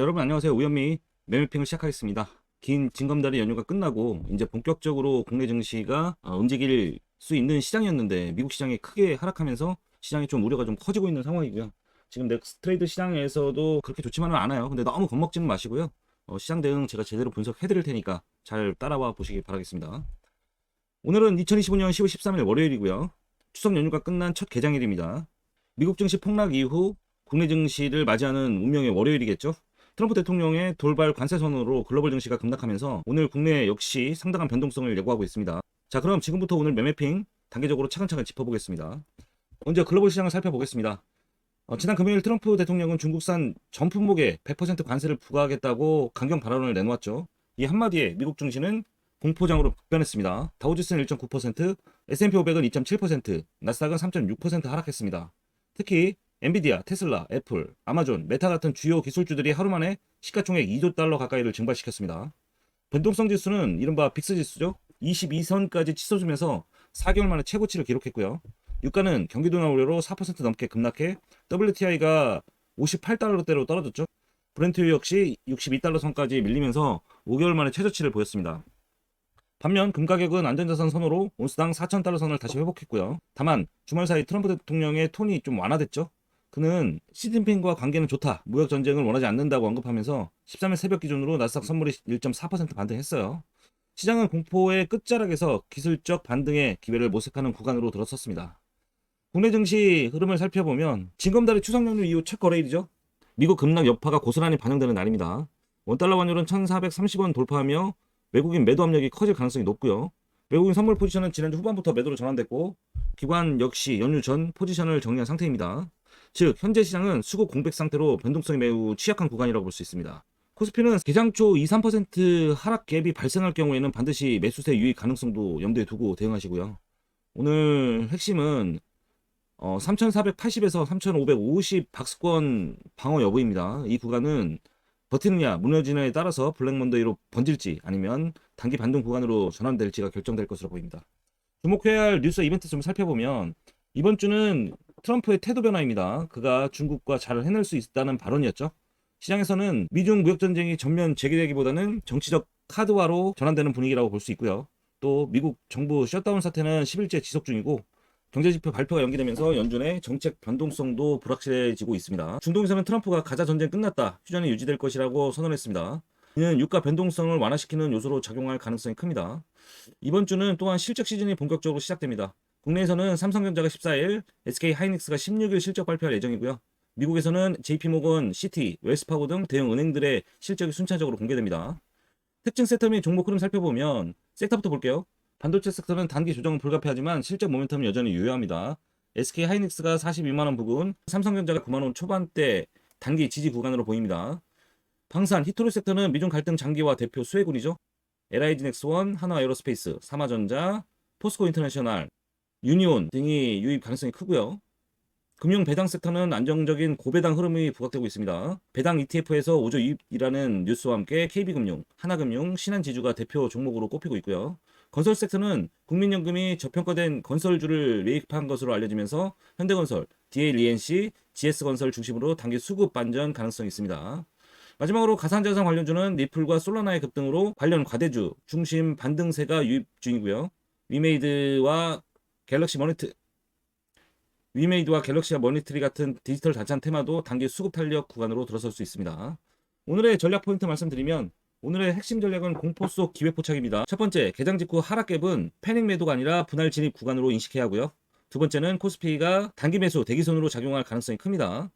여러분 안녕하세요. 우현미 매매핑을 시작하겠습니다. 긴 징검다리 연휴가 끝나고 이제 본격적으로 국내 증시가 움직일 수 있는 시장이었는데 미국 시장이 크게 하락하면서 시장이 좀 우려가 좀 커지고 있는 상황이고요. 지금 넥스트 트레이드 시장에서도 그렇게 좋지만은 않아요. 근데 너무 겁먹지는 마시고요. 시장 대응 제가 제대로 분석해 드릴 테니까 잘 따라와 보시기 바라겠습니다. 오늘은 2025년 10월 13일 월요일이고요. 추석 연휴가 끝난 첫 개장일입니다. 미국 증시 폭락 이후 국내 증시를 맞이하는 운명의 월요일이겠죠. 트럼프 대통령의 돌발 관세선언으로 글로벌 증시가 급락하면서 오늘 국내 역시 상당한 변동성을 예고하고 있습니다. 자, 그럼 지금부터 오늘 매매핑 단계적으로 차근차근 짚어보겠습니다. 먼저 글로벌 시장을 살펴보겠습니다. 지난 금요일 트럼프 대통령은 중국산 전 품목에 100% 관세를 부과하겠다고 강경 발언을 내놓았죠. 이 한마디에 미국 증시는 공포장으로 급변했습니다. 다우지수는 1.9%, S&P 500은 2.7%, 나스닥은 3.6% 하락했습니다. 특히 엔비디아, 테슬라, 애플, 아마존, 메타 같은 주요 기술주들이 하루 만에 시가총액 2조 달러 가까이를 증발시켰습니다. 변동성 지수는 이른바 빅스 지수죠. 22선까지 치솟으면서 4개월 만에 최고치를 기록했고요. 유가는 경기도나 우려로 4% 넘게 급락해 WTI가 58달러대로 떨어졌죠. 브렌트 역시 62달러 선까지 밀리면서 5개월 만에 최저치를 보였습니다. 반면 금 가격은 안전자산 선호로 온스당 4,000달러 선을 다시 회복했고요. 다만 주말 사이 트럼프 대통령의 톤이 좀 완화됐죠. 그는 시진핑과 관계는 좋다, 무역 전쟁을 원하지 않는다고 언급하면서 13일 새벽 기준으로 나스닥 선물이 1.4% 반등했어요. 시장은 공포의 끝자락에서 기술적 반등의 기회를 모색하는 구간으로 들어섰습니다. 국내 증시 흐름을 살펴보면 징검다리 추석 연휴 이후 첫 거래일이죠. 미국 급락 여파가 고스란히 반영되는 날입니다. 원달러 환율은 1,430원 돌파하며 외국인 매도 압력이 커질 가능성이 높고요. 외국인 선물 포지션은 지난주 후반부터 매도로 전환됐고 기관 역시 연휴 전 포지션을 정리한 상태입니다. 즉 현재 시장은 수급 공백 상태로 변동성이 매우 취약한 구간이라고 볼 수 있습니다. 코스피는 개장 초 2~3% 하락 갭이 발생할 경우에는 반드시 매수세 유입 가능성도 염두에 두고 대응하시고요. 오늘 핵심은 3,480에서 3,550 박스권 방어 여부입니다. 이 구간은 버티느냐 무너지느냐에 따라서 블랙 먼데이로 번질지 아니면 단기 반등 구간으로 전환될지가 결정될 것으로 보입니다. 주목해야 할 뉴스 이벤트 좀 살펴보면 이번 주는 트럼프의 태도 변화입니다. 그가 중국과 잘 해낼 수 있다는 발언이었죠. 시장에서는 미중 무역 전쟁이 전면 재개되기보다는 정치적 카드화로 전환되는 분위기라고 볼 수 있고요. 또 미국 정부 셧다운 사태는 10일째 지속 중이고 경제지표 발표가 연기되면서 연준의 정책 변동성도 불확실해지고 있습니다. 중동에서는 트럼프가 가자 전쟁 끝났다, 휴전이 유지될 것이라고 선언했습니다. 이는 유가 변동성을 완화시키는 요소로 작용할 가능성이 큽니다. 이번 주는 또한 실적 시즌이 본격적으로 시작됩니다. 국내에서는 삼성전자가 14일, SK하이닉스가 16일 실적 발표할 예정이고요. 미국에서는 JP모건, 시티, 웰스파고 등 대형 은행들의 실적이 순차적으로 공개됩니다. 특징 섹터 및 종목 흐름 살펴보면 섹터부터 볼게요. 반도체 섹터는 단기 조정은 불가피하지만 실적 모멘텀은 여전히 유효합니다. SK하이닉스가 42만원 부근, 삼성전자가 9만원 초반대 단기 지지 구간으로 보입니다. 방산, 히토류 섹터는 미중 갈등 장기화 대표 수혜군이죠. LIG넥스원, 한화에어로스페이스, 삼화전자, 포스코 인터내셔널, 유니온 등이 유입 가능성이 크고요. 금융 배당 섹터는 안정적인 고배당 흐름이 부각되고 있습니다. 배당 ETF에서 5조 유입이라는 뉴스와 함께 KB금융, 하나금융, 신한지주가 대표 종목으로 꼽히고 있고요. 건설 섹터는 국민연금이 저평가된 건설주를 매입한 것으로 알려지면서 현대건설, DLENC, GS건설 중심으로 단기 수급 반전 가능성이 있습니다. 마지막으로 가상자산 관련주는 리플과 솔라나의 급등으로 관련 과대주 중심 반등세가 유입 중이고요. 위메이드와 갤럭시와 머니트리 같은 디지털 자산 테마도 단기 수급 탄력 구간으로 들어설 수 있습니다. 오늘의 전략 포인트 말씀드리면 오늘의 핵심 전략은 공포 속 기회 포착입니다. 첫 번째, 개장 직후 하락갭은 패닉 매도가 아니라 분할 진입 구간으로 인식해야 하고요. 두 번째는 코스피가 단기 매수 대기선으로 작용할 가능성이 큽니다.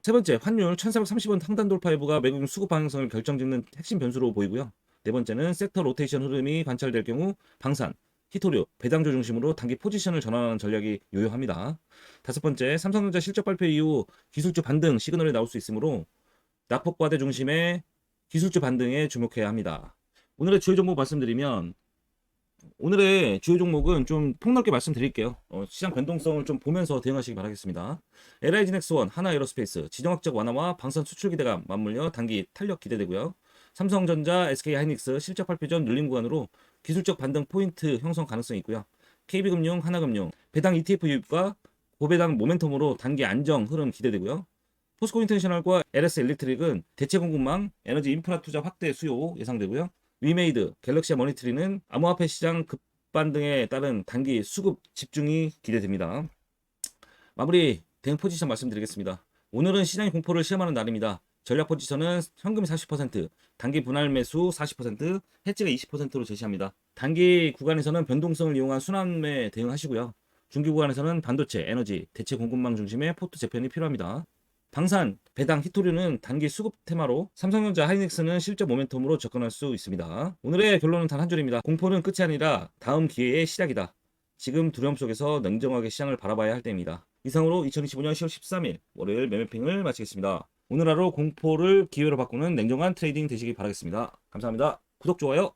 세 번째, 환율 1430원 상단 돌파 여부가 외국인 수급 방향성을 결정짓는 핵심 변수로 보이고요. 네 번째는 섹터 로테이션 흐름이 관찰될 경우 방산, 히토류, 배당주 중심으로 단기 포지션을 전환하는 전략이 유효합니다. 다섯 번째, 삼성전자 실적 발표 이후 기술주 반등 시그널이 나올 수 있으므로 낙폭 과대 중심의 기술주 반등에 주목해야 합니다. 오늘의 주요 종목 말씀드리면 오늘의 주요 종목은 좀 폭넓게 말씀드릴게요. 시장 변동성을 좀 보면서 대응하시기 바라겠습니다. LIG넥스원, 하나에어로스페이스, 지정학적 완화와 방산 수출 기대가 맞물려 단기 탄력 기대되고요. 삼성전자, SK하이닉스 실적 발표 전 눌림 구간으로 기술적 반등 포인트 형성 가능성이 있고요. KB금융, 하나금융, 배당 ETF 유입과 고배당 모멘텀으로 단기 안정 흐름 기대되고요. 포스코 인터내셔널과 LS 일렉트릭은 대체 공급망, 에너지 인프라 투자 확대 수요 예상되고요. 위메이드, 갤럭시와 머니터리는 암호화폐 시장 급반등에 따른 단기 수급 집중이 기대됩니다. 마무리 대응 포지션 말씀드리겠습니다. 오늘은 시장의 공포를 시험하는 날입니다. 전략 포지션은 현금 40%, 단기 분할 매수 40%, 해지가 20%로 제시합니다. 단기 구간에서는 변동성을 이용한 순환매 대응하시고요. 중기 구간에서는 반도체, 에너지, 대체 공급망 중심의 포트 재편이 필요합니다. 방산, 배당, 히토류는 단기 수급 테마로, 삼성전자, 하이닉스는 실적 모멘텀으로 접근할 수 있습니다. 오늘의 결론은 단 한 줄입니다. 공포는 끝이 아니라 다음 기회의 시작이다. 지금 두려움 속에서 냉정하게 시장을 바라봐야 할 때입니다. 이상으로 2025년 10월 13일 월요일 매매핑을 마치겠습니다. 오늘 하루 공포를 기회로 바꾸는 냉정한 트레이딩 되시기 바라겠습니다. 감사합니다. 구독, 좋아요.